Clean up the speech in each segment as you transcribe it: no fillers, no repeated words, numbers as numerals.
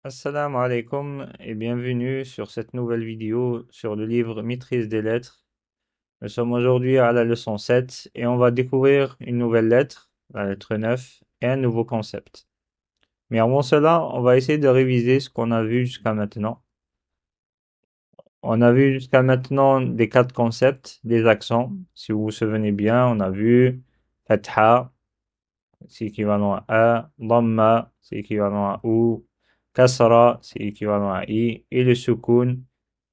Assalamu alaikum et bienvenue sur cette nouvelle vidéo sur le livre Maîtrise des lettres. Nous sommes aujourd'hui à la leçon 7 et on va découvrir une nouvelle lettre, la lettre 9, et un nouveau concept. Mais avant cela, on va essayer de réviser ce qu'on a vu jusqu'à maintenant. On a vu jusqu'à maintenant les quatre concepts, des accents. Si vous vous souvenez bien, on a vu Fatha, c'est équivalent à A, Dhamma, c'est équivalent à OU, Kasra, c'est équivalent à I, et le Sukun,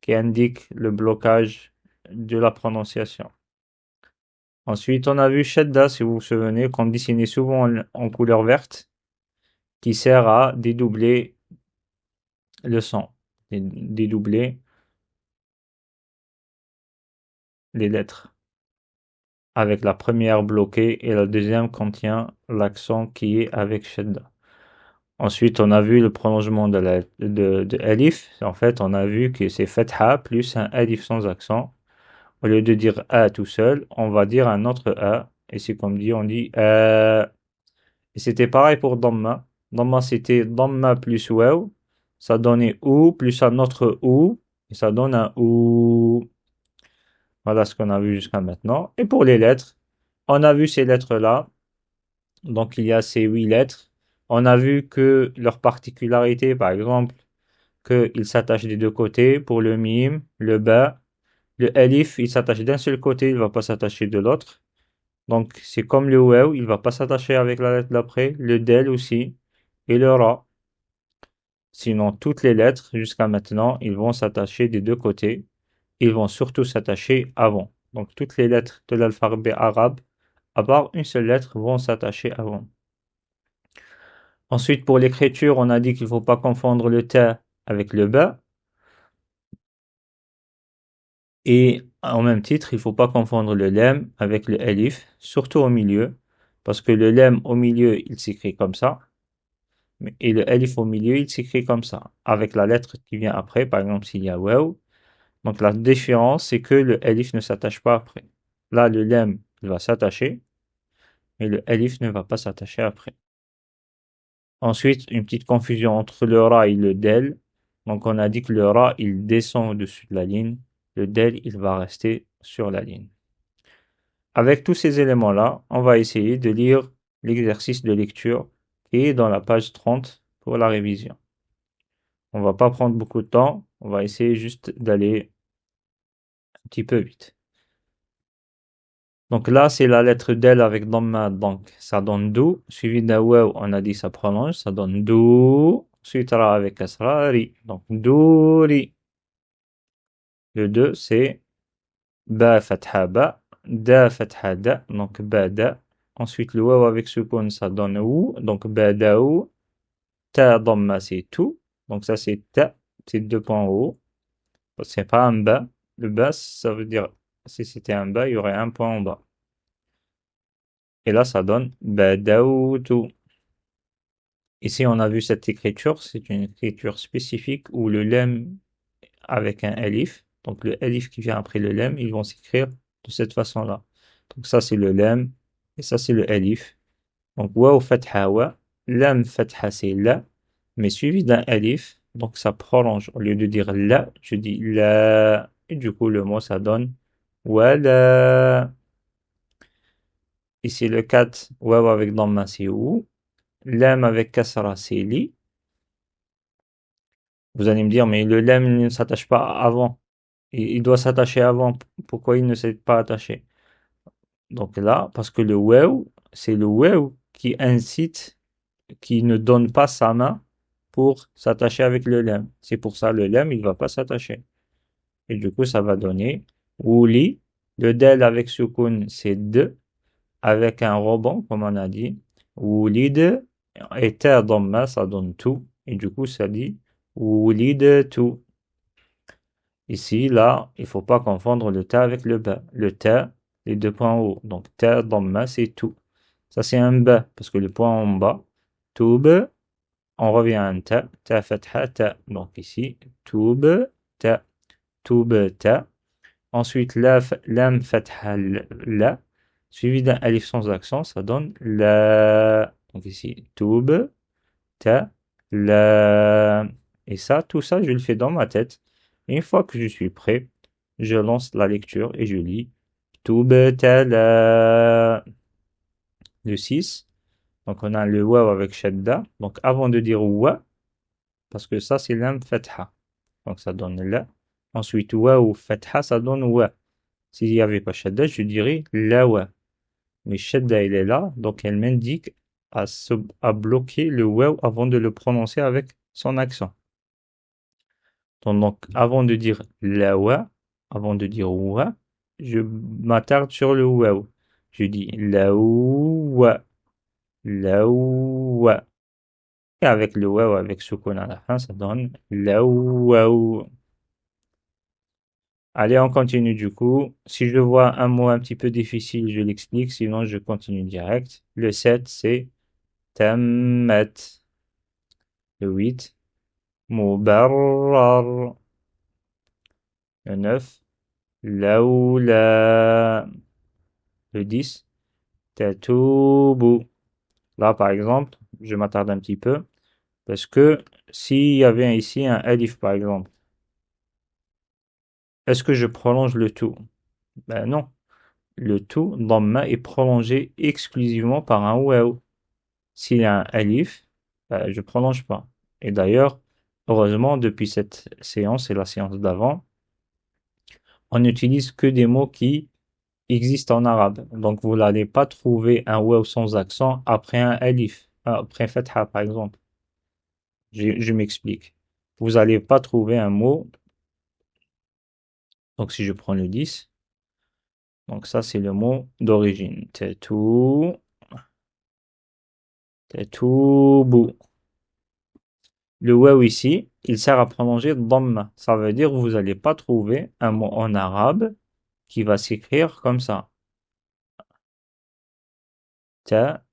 qui indique le blocage de la prononciation. Ensuite, on a vu Shadda, si vous vous souvenez, qu'on dessinait souvent en couleur verte, qui sert à dédoubler le son, dédoubler les lettres, avec la première bloquée et la deuxième contient l'accent qui est avec Shadda. Ensuite, on a vu le prolongement de alif. En fait, on a vu que c'est fatha plus un alif sans accent. Au lieu de dire a tout seul, on va dire un autre a. Et c'est comme dit, on dit et c'était pareil pour dhamma. Dhamma, c'était dhamma plus waw. Ça donnait ou plus un autre ou. Et ça donne un ou. Voilà ce qu'on a vu jusqu'à maintenant. Et pour les lettres, on a vu ces lettres-là. Donc, il y a ces 8 lettres. On a vu que leur particularité, par exemple, qu'il s'attache des deux côtés. Pour le mime, le ba, le alif, il s'attache d'un seul côté, il va pas s'attacher de l'autre. Donc c'est comme le waw, il va pas s'attacher avec la lettre d'après. Le del aussi, et le ra. Sinon, toutes les lettres, jusqu'à maintenant, ils vont s'attacher des deux côtés. Ils vont surtout s'attacher avant. Donc toutes les lettres de l'alphabet arabe, à part une seule lettre, vont s'attacher avant. Ensuite, pour l'écriture, on a dit qu'il ne faut pas confondre le ta avec le ba. Et en même titre, il ne faut pas confondre le lem avec le alif, surtout au milieu, parce que le lem au milieu, il s'écrit comme ça, et le alif au milieu, il s'écrit comme ça, avec la lettre qui vient après, par exemple s'il y a waw. Donc la différence, c'est que le alif ne s'attache pas après. Là, le lem, il va s'attacher, mais le alif ne va pas s'attacher après. Ensuite, une petite confusion entre le ra et le del. Donc on a dit que le ra, il descend au-dessus de la ligne, le del, il va rester sur la ligne. Avec tous ces éléments-là, on va essayer de lire l'exercice de lecture qui est dans la page 30 pour la révision. On va pas prendre beaucoup de temps, on va essayer juste d'aller un petit peu vite. Donc là, c'est la lettre del avec dhamma, donc ça donne dou, suivi d'un waw, on a dit ça prolonge, ça donne dou, ensuite ra avec kasra, ri, donc douri. Le 2, c'est ba fatha ba, da fatha da, donc bada. Ensuite, le waw avec sukun, ça donne ou, donc badaou. Ta dhamma, c'est tout. Donc ça, c'est ta, c'est 2 points en haut. C'est pas un ba. Le ba, ça veut dire, si c'était un ba, il y aurait un point en bas. Et là, ça donne badaoutou. Ici, on a vu cette écriture. C'est une écriture spécifique où le lem avec un alif. Donc le alif qui vient après le lem, ils vont s'écrire de cette façon-là. Donc ça c'est le lem et ça c'est le alif. Donc waw fatha wa, lam fatha c'est la, mais suivi d'un alif, donc ça prolonge. Au lieu de dire la, je dis la, et du coup le mot ça donne wala. Ici le 4, waw avec dhamma c'est ou, lam avec kasra c'est li. Vous allez me dire mais le lam ne s'attache pas avant. Il doit s'attacher avant. Pourquoi il ne s'est pas attaché? Donc là, parce que le waw, c'est le waw qui incite, qui ne donne pas sa main pour s'attacher avec le lem. C'est pour ça le lem, il va pas s'attacher. Et du coup, ça va donner wuli. Le del avec sukun, c'est de, avec un rebond, comme on a dit. Wulid, et ta dhamma, ça donne tout. Et du coup, ça dit wulid tout. Ici, là, il faut pas confondre le ta avec le ba. Le ta, les 2 points en haut. Donc, ta, dhamma, c'est tout. Ça, c'est un ba, parce que le point en bas, toub, on revient à un ta fatha, ta. Donc, ici, toub, ta, toub, ta. Ensuite, lam fatha, la, suivi d'un alif sans accent, ça donne la. Donc, ici, toub, ta, la. Et ça, tout ça, je le fais dans ma tête. Et une fois que je suis prêt, je lance la lecture et je lis Tubtala. Le 6. Donc on a le waw avec shadda. Donc avant de dire wa, parce que ça c'est l'âme fatha. Donc ça donne la. Ensuite waw fatha, ça donne wa. S'il n'y avait pas shadda, je dirais la wa. Mais shadda elle est là, donc elle m'indique à bloquer le waw avant de le prononcer avec son accent. Donc avant de dire la wa, avant de dire wa, je m'attarde sur le waw. Je dis la wa, la wa. Et avec le waw avec soukoun à la fin, ça donne la waw. Allez, on continue du coup. Si je vois un mot un petit peu difficile, je l'explique, sinon je continue direct. Le 7, c'est tammat. Le 8, mubarrar. Le 9, laoula. Le 10, tatoubu. Là, par exemple, je m'attarde un petit peu, parce que s'il y avait ici un alif, par exemple, est-ce que je prolonge le tout? Ben non. Le tout dhamma est prolongé exclusivement par un waw. S'il y a un alif, je prolonge pas. Et d'ailleurs, heureusement, depuis cette séance et la séance d'avant, on n'utilise que des mots qui existent en arabe. Donc vous n'allez pas trouver un waw sans accent après un alif, après fatha par exemple. Je m'explique. Vous n'allez pas trouver un mot. Donc si je prends le 10, donc ça c'est le mot d'origine. Tatou, tatoubu. Le waw ici, il sert à prolonger dhamma. Ça veut dire que vous n'allez pas trouver un mot en arabe qui va s'écrire comme ça. Ta,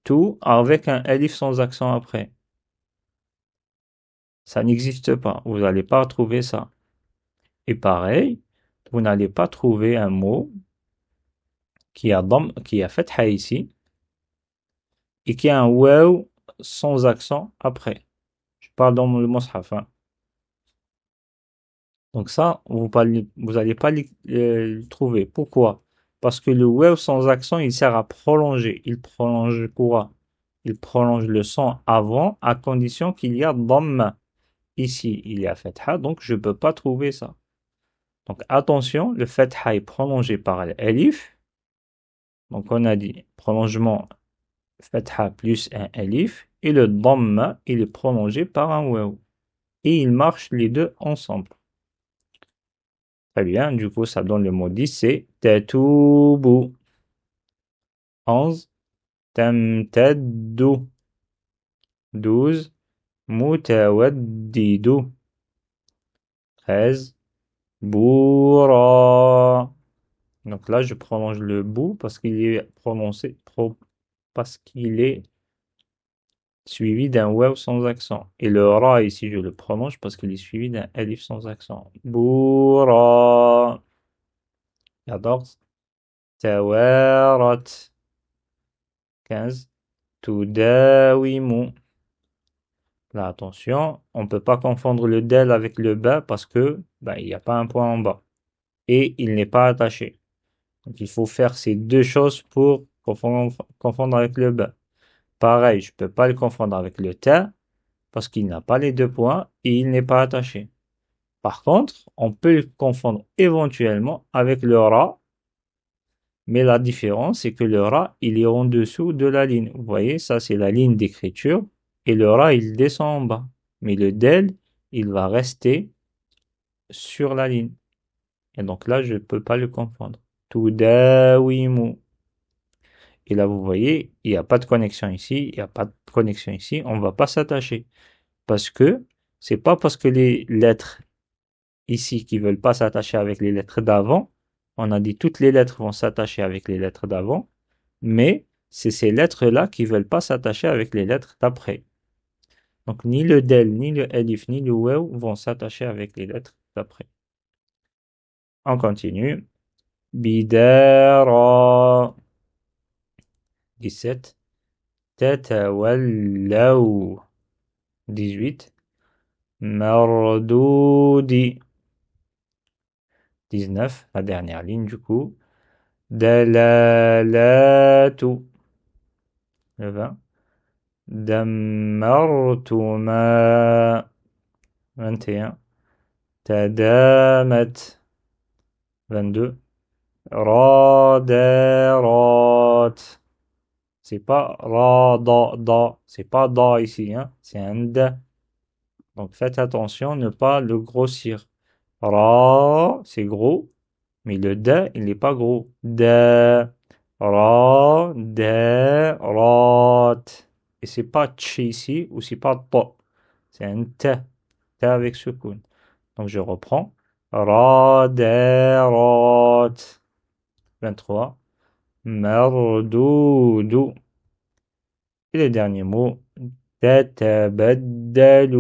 tout avec un alif sans accent après. Ça n'existe pas. Vous n'allez pas trouver ça. Et pareil, vous n'allez pas trouver un mot qui a fatha ici et qui a un waw sans accent après. Je parle dans le mushaf, hein. Donc ça, vous n'allez pas le trouver. Pourquoi? Parce que le waw sans accent, il sert à prolonger. Il prolonge quoi? Il prolonge le son avant, à condition qu'il y a dhamma. Ici, il y a fatha, donc je ne peux pas trouver ça. Donc attention, le fatha est prolongé par l'alif. Donc on a dit prolongement fatha plus un alif. Et le dhamma, il est prolongé par un waw. Et ils marchent les deux ensemble. Très bien, du coup, ça donne le mot 10, c'est tatoubu. 11, tamtaddu. 12, mutawaddidu. 13, boura. Donc là, je prolonge le bout parce qu'il est parce qu'il est suivi d'un waw sans accent. Et le ra ici, je le prolonge parce qu'il est suivi d'un alif sans accent. Boura. 14, tawarat. 15, tudawimu. Là, attention, on ne peut pas confondre le del avec le ba parce que il n'y a pas un point en bas. Et il n'est pas attaché. Donc il faut faire ces deux choses pour confondre avec le ba. Pareil, je ne peux pas le confondre avec le ta parce qu'il n'a pas les deux points et il n'est pas attaché. Par contre, on peut le confondre éventuellement avec le ra, mais la différence c'est que le ra, il est en dessous de la ligne. Vous voyez, ça c'est la ligne d'écriture et le ra, il descend en bas. Mais le del, il va rester sur la ligne. Et donc là, je ne peux pas le confondre. Tudawimu. Et là, vous voyez, il n'y a pas de connexion ici, il n'y a pas de connexion ici, on ne va pas s'attacher. Parce que c'est pas parce que les lettres ici qui veulent pas s'attacher avec les lettres d'avant, on a dit toutes les lettres vont s'attacher avec les lettres d'avant, mais c'est ces lettres-là qui veulent pas s'attacher avec les lettres d'après. Donc ni le del, ni le alif, ni le waw vont s'attacher avec les lettres d'après. On continue. Bidara. 17. Tatawallaw. 18. Mardoudi. 19, la dernière ligne du coup. Dalalatu. Le 20. Dammartuma. 21. Tadamat. 22. Radarat. C'est pas da, c'est pas da ici, hein. C'est un da. Donc faites attention, ne pas le grossir. Ra, c'est gros, mais le da, il n'est pas gros. Da, ra, da, rat. Et c'est pas tch ici, ou c'est pas ta. C'est un ta, ta avec sukoun. Donc je reprends. Ra, da, rat. 23. Mardoudou. Et les derniers mots. Tatabaddalu.